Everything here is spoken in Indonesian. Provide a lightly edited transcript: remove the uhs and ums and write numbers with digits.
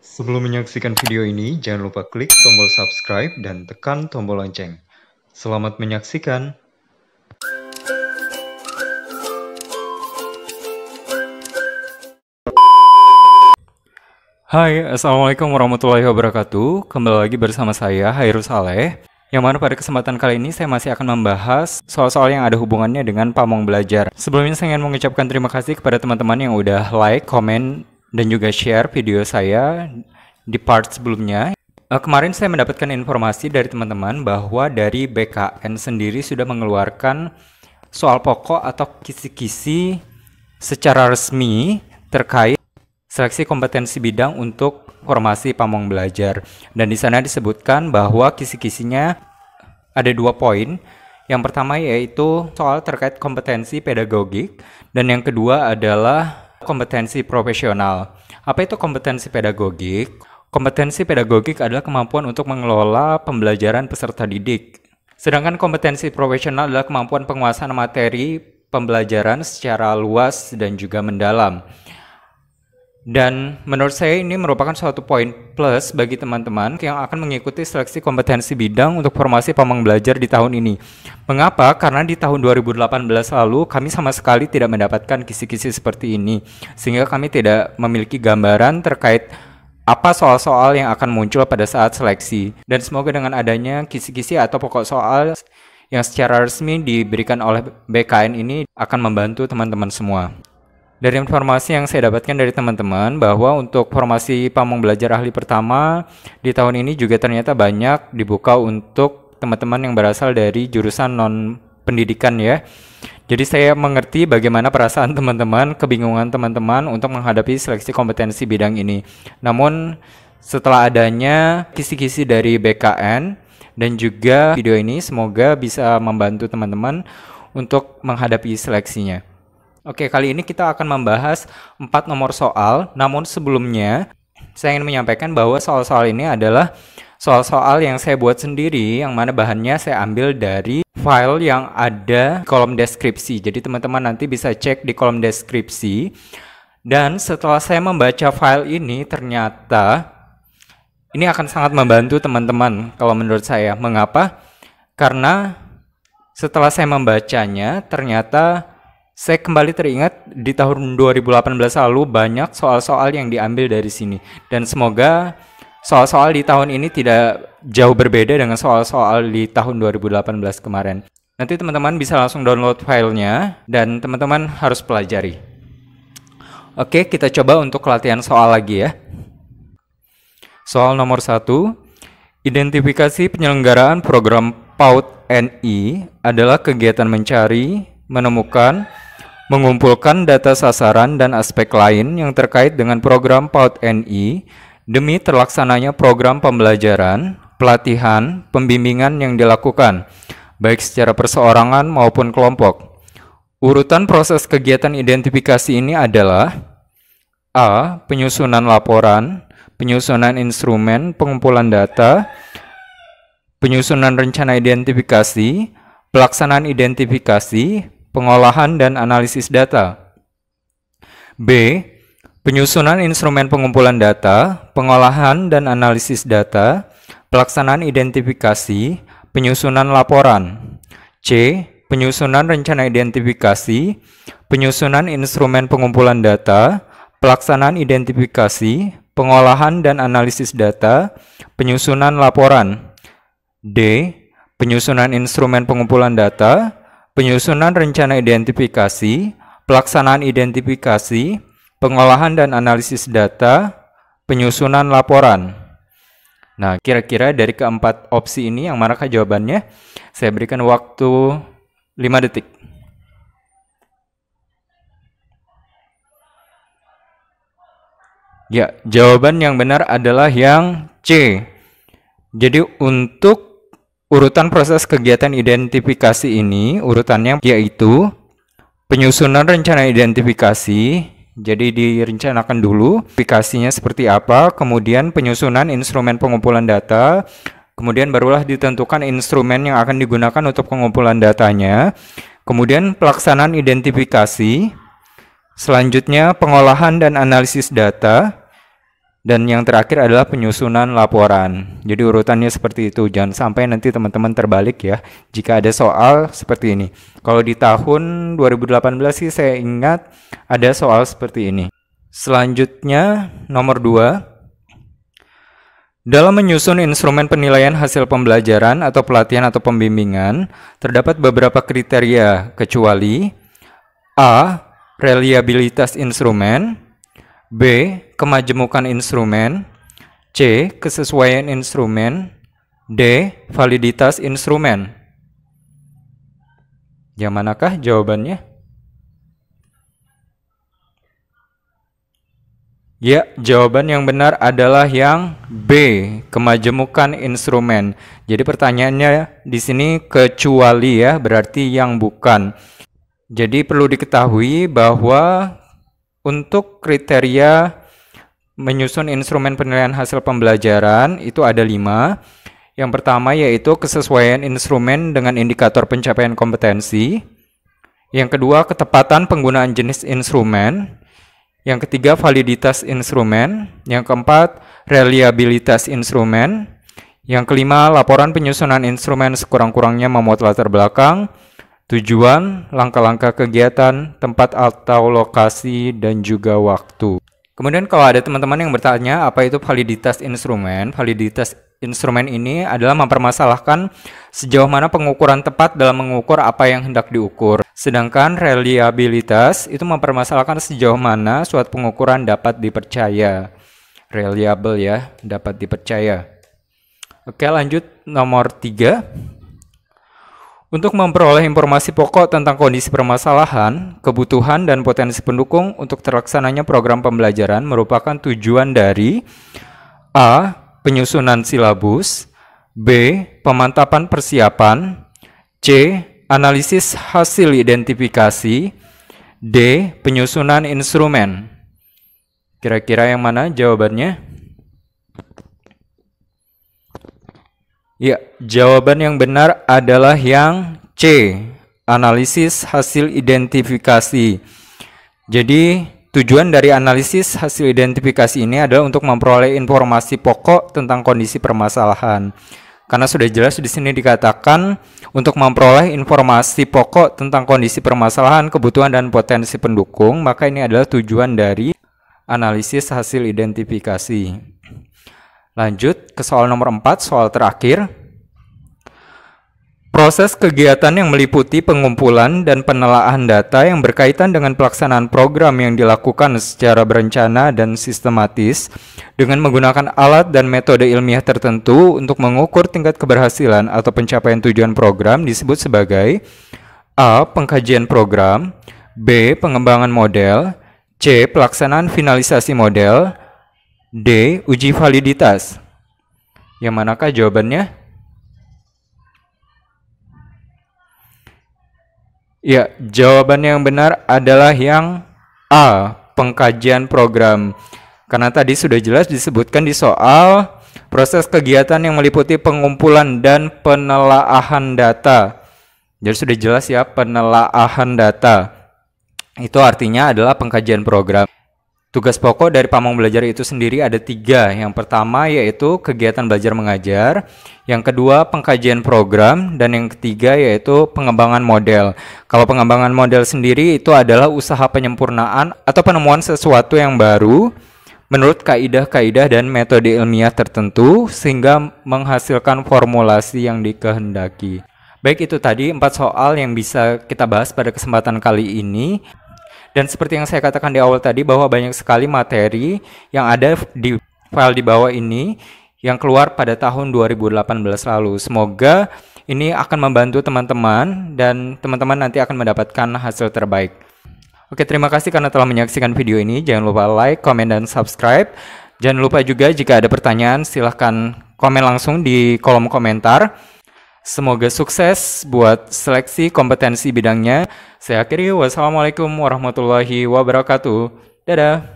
Sebelum menyaksikan video ini, jangan lupa klik tombol subscribe dan tekan tombol lonceng. Selamat menyaksikan. Hai, Assalamualaikum warahmatullahi wabarakatuh. Kembali lagi bersama saya, Hairul Saleh. Yang mana pada kesempatan kali ini saya masih akan membahas soal-soal yang ada hubungannya dengan pamong belajar. Sebelumnya saya ingin mengucapkan terima kasih kepada teman-teman yang udah like, komen, dan juga share video saya di part sebelumnya. Kemarin saya mendapatkan informasi dari teman-teman bahwa dari BKN sendiri sudah mengeluarkan soal pokok atau kisi-kisi secara resmi terkait seleksi kompetensi bidang untuk formasi pamong belajar. Dan di sana disebutkan bahwa kisi-kisinya ada 2 poin. Yang pertama yaitu soal terkait kompetensi pedagogik, dan yang kedua adalah kompetensi profesional. Apa itu kompetensi pedagogik? Kompetensi pedagogik adalah kemampuan untuk mengelola pembelajaran peserta didik. Sedangkan kompetensi profesional adalah kemampuan penguasaan materi pembelajaran secara luas dan juga mendalam. Dan menurut saya ini merupakan suatu poin plus bagi teman-teman yang akan mengikuti seleksi kompetensi bidang untuk formasi pamong belajar di tahun ini. Mengapa? Karena di tahun 2018 lalu kami sama sekali tidak mendapatkan kisi-kisi seperti ini, sehingga kami tidak memiliki gambaran terkait apa soal-soal yang akan muncul pada saat seleksi. Dan semoga dengan adanya kisi-kisi atau pokok soal yang secara resmi diberikan oleh BKN ini akan membantu teman-teman semua. Dari informasi yang saya dapatkan dari teman-teman bahwa untuk formasi pamong belajar ahli pertama di tahun ini juga ternyata banyak dibuka untuk teman-teman yang berasal dari jurusan non-pendidikan ya. Jadi saya mengerti bagaimana perasaan teman-teman, kebingungan teman-teman untuk menghadapi seleksi kompetensi bidang ini. Namun setelah adanya kisi-kisi dari BKN dan juga video ini semoga bisa membantu teman-teman untuk menghadapi seleksinya. Oke, kali ini kita akan membahas 4 nomor soal, namun sebelumnya saya ingin menyampaikan bahwa soal-soal ini adalah soal-soal yang saya buat sendiri, yang mana bahannya saya ambil dari file yang ada di kolom deskripsi. Jadi teman-teman nanti bisa cek di kolom deskripsi. Dan setelah saya membaca file ini, ternyata ini akan sangat membantu teman-teman kalau menurut saya. Mengapa? Karena setelah saya membacanya, ternyata saya kembali teringat di tahun 2018 lalu banyak soal-soal yang diambil dari sini. Dan semoga soal-soal di tahun ini tidak jauh berbeda dengan soal-soal di tahun 2018 kemarin. Nanti teman-teman bisa langsung download filenya dan teman-teman harus pelajari. Oke, kita coba untuk latihan soal lagi ya. Soal nomor 1. Identifikasi penyelenggaraan program PAUD NI adalah kegiatan mencari, menemukan, mengumpulkan data sasaran dan aspek lain yang terkait dengan program PAUD NI demi terlaksananya program pembelajaran, pelatihan, pembimbingan yang dilakukan, baik secara perseorangan maupun kelompok. Urutan proses kegiatan identifikasi ini adalah A. Penyusunan laporan, penyusunan instrumen pengumpulan data, penyusunan rencana identifikasi, pelaksanaan identifikasi, pengolahan dan analisis data. B. Penyusunan instrumen pengumpulan data, pengolahan dan analisis data, pelaksanaan identifikasi, penyusunan laporan. C. Penyusunan rencana identifikasi, penyusunan instrumen pengumpulan data, pelaksanaan identifikasi, pengolahan dan analisis data, penyusunan laporan. D. Penyusunan instrumen pengumpulan data, penyusunan rencana identifikasi, pelaksanaan identifikasi, pengolahan dan analisis data, penyusunan laporan. Nah, kira-kira dari keempat opsi ini yang manakah jawabannya? Saya berikan waktu 5 detik. Ya, jawaban yang benar adalah yang C. Jadi untuk urutan proses kegiatan identifikasi ini, urutannya yaitu penyusunan rencana identifikasi. Jadi direncanakan dulu identifikasinya seperti apa, kemudian penyusunan instrumen pengumpulan data, kemudian barulah ditentukan instrumen yang akan digunakan untuk pengumpulan datanya, kemudian pelaksanaan identifikasi, selanjutnya pengolahan dan analisis data, Dan yang terakhir adalah penyusunan laporan. Jadi urutannya seperti itu. Jangan sampai nanti teman-teman terbalik ya jika ada soal seperti ini. Kalau di tahun 2018 sih saya ingat ada soal seperti ini. Selanjutnya nomor 2. Dalam menyusun instrumen penilaian hasil pembelajaran atau pelatihan atau pembimbingan, terdapat beberapa kriteria kecuali A. Reliabilitas instrumen, B. Kemajemukan instrumen, C. Kesesuaian instrumen, D. Validitas instrumen. Yang manakah jawabannya? Ya, jawaban yang benar adalah yang B. Kemajemukan instrumen. Jadi pertanyaannya di sini kecuali ya, berarti yang bukan. Jadi perlu diketahui bahwa untuk kriteria menyusun instrumen penilaian hasil pembelajaran itu ada 5. Yang pertama yaitu kesesuaian instrumen dengan indikator pencapaian kompetensi. Yang kedua, ketepatan penggunaan jenis instrumen. Yang ketiga, validitas instrumen. Yang keempat, reliabilitas instrumen. Yang kelima, laporan penyusunan instrumen sekurang-kurangnya memuat latar belakang, tujuan, langkah-langkah kegiatan, tempat atau lokasi, dan juga waktu. Kemudian kalau ada teman-teman yang bertanya apa itu validitas instrumen, validitas instrumen ini adalah mempermasalahkan sejauh mana pengukuran tepat dalam mengukur apa yang hendak diukur. Sedangkan reliabilitas itu mempermasalahkan sejauh mana suatu pengukuran dapat dipercaya. Reliable ya, dapat dipercaya. Oke, lanjut nomor 3. Untuk memperoleh informasi pokok tentang kondisi permasalahan, kebutuhan, dan potensi pendukung untuk terlaksananya program pembelajaran merupakan tujuan dari A. Penyusunan silabus, B. Pemantapan persiapan, C. Analisis hasil identifikasi, D. Penyusunan instrumen. Kira-kira yang mana jawabannya? Ya, jawaban yang benar adalah yang C. Analisis hasil identifikasi. Jadi tujuan dari analisis hasil identifikasi ini adalah untuk memperoleh informasi pokok tentang kondisi permasalahan. Karena sudah jelas di sini dikatakan untuk memperoleh informasi pokok tentang kondisi permasalahan, kebutuhan, dan potensi pendukung, maka ini adalah tujuan dari analisis hasil identifikasi. Lanjut ke soal nomor 4, soal terakhir. Proses kegiatan yang meliputi pengumpulan dan penelaahan data yang berkaitan dengan pelaksanaan program yang dilakukan secara berencana dan sistematis dengan menggunakan alat dan metode ilmiah tertentu untuk mengukur tingkat keberhasilan atau pencapaian tujuan program disebut sebagai A. Pengkajian program, B. Pengembangan model, C. Pelaksanaan finalisasi model, D. Uji validitas. Yang manakah jawabannya? Ya, jawaban yang benar adalah yang A. Pengkajian program. Karena tadi sudah jelas disebutkan di soal proses kegiatan yang meliputi pengumpulan dan penelaahan data. Jadi sudah jelas ya, penelaahan data. Itu artinya adalah pengkajian program. Tugas pokok dari pamong belajar itu sendiri ada 3. Yang pertama yaitu kegiatan belajar mengajar, yang kedua pengkajian program, dan yang ketiga yaitu pengembangan model. Kalau pengembangan model sendiri itu adalah usaha penyempurnaan atau penemuan sesuatu yang baru menurut kaidah-kaidah dan metode ilmiah tertentu sehingga menghasilkan formulasi yang dikehendaki. Baik, itu tadi 4 soal yang bisa kita bahas pada kesempatan kali ini. Dan seperti yang saya katakan di awal tadi bahwa banyak sekali materi yang ada di file di bawah ini yang keluar pada tahun 2018 lalu. Semoga ini akan membantu teman-teman dan teman-teman nanti akan mendapatkan hasil terbaik. Oke, terima kasih karena telah menyaksikan video ini. Jangan lupa like, komen, dan subscribe. Jangan lupa juga jika ada pertanyaan silahkan komen langsung di kolom komentar. Semoga sukses buat seleksi kompetensi bidangnya. Saya akhiri, wassalamualaikum warahmatullahi wabarakatuh. Dadah.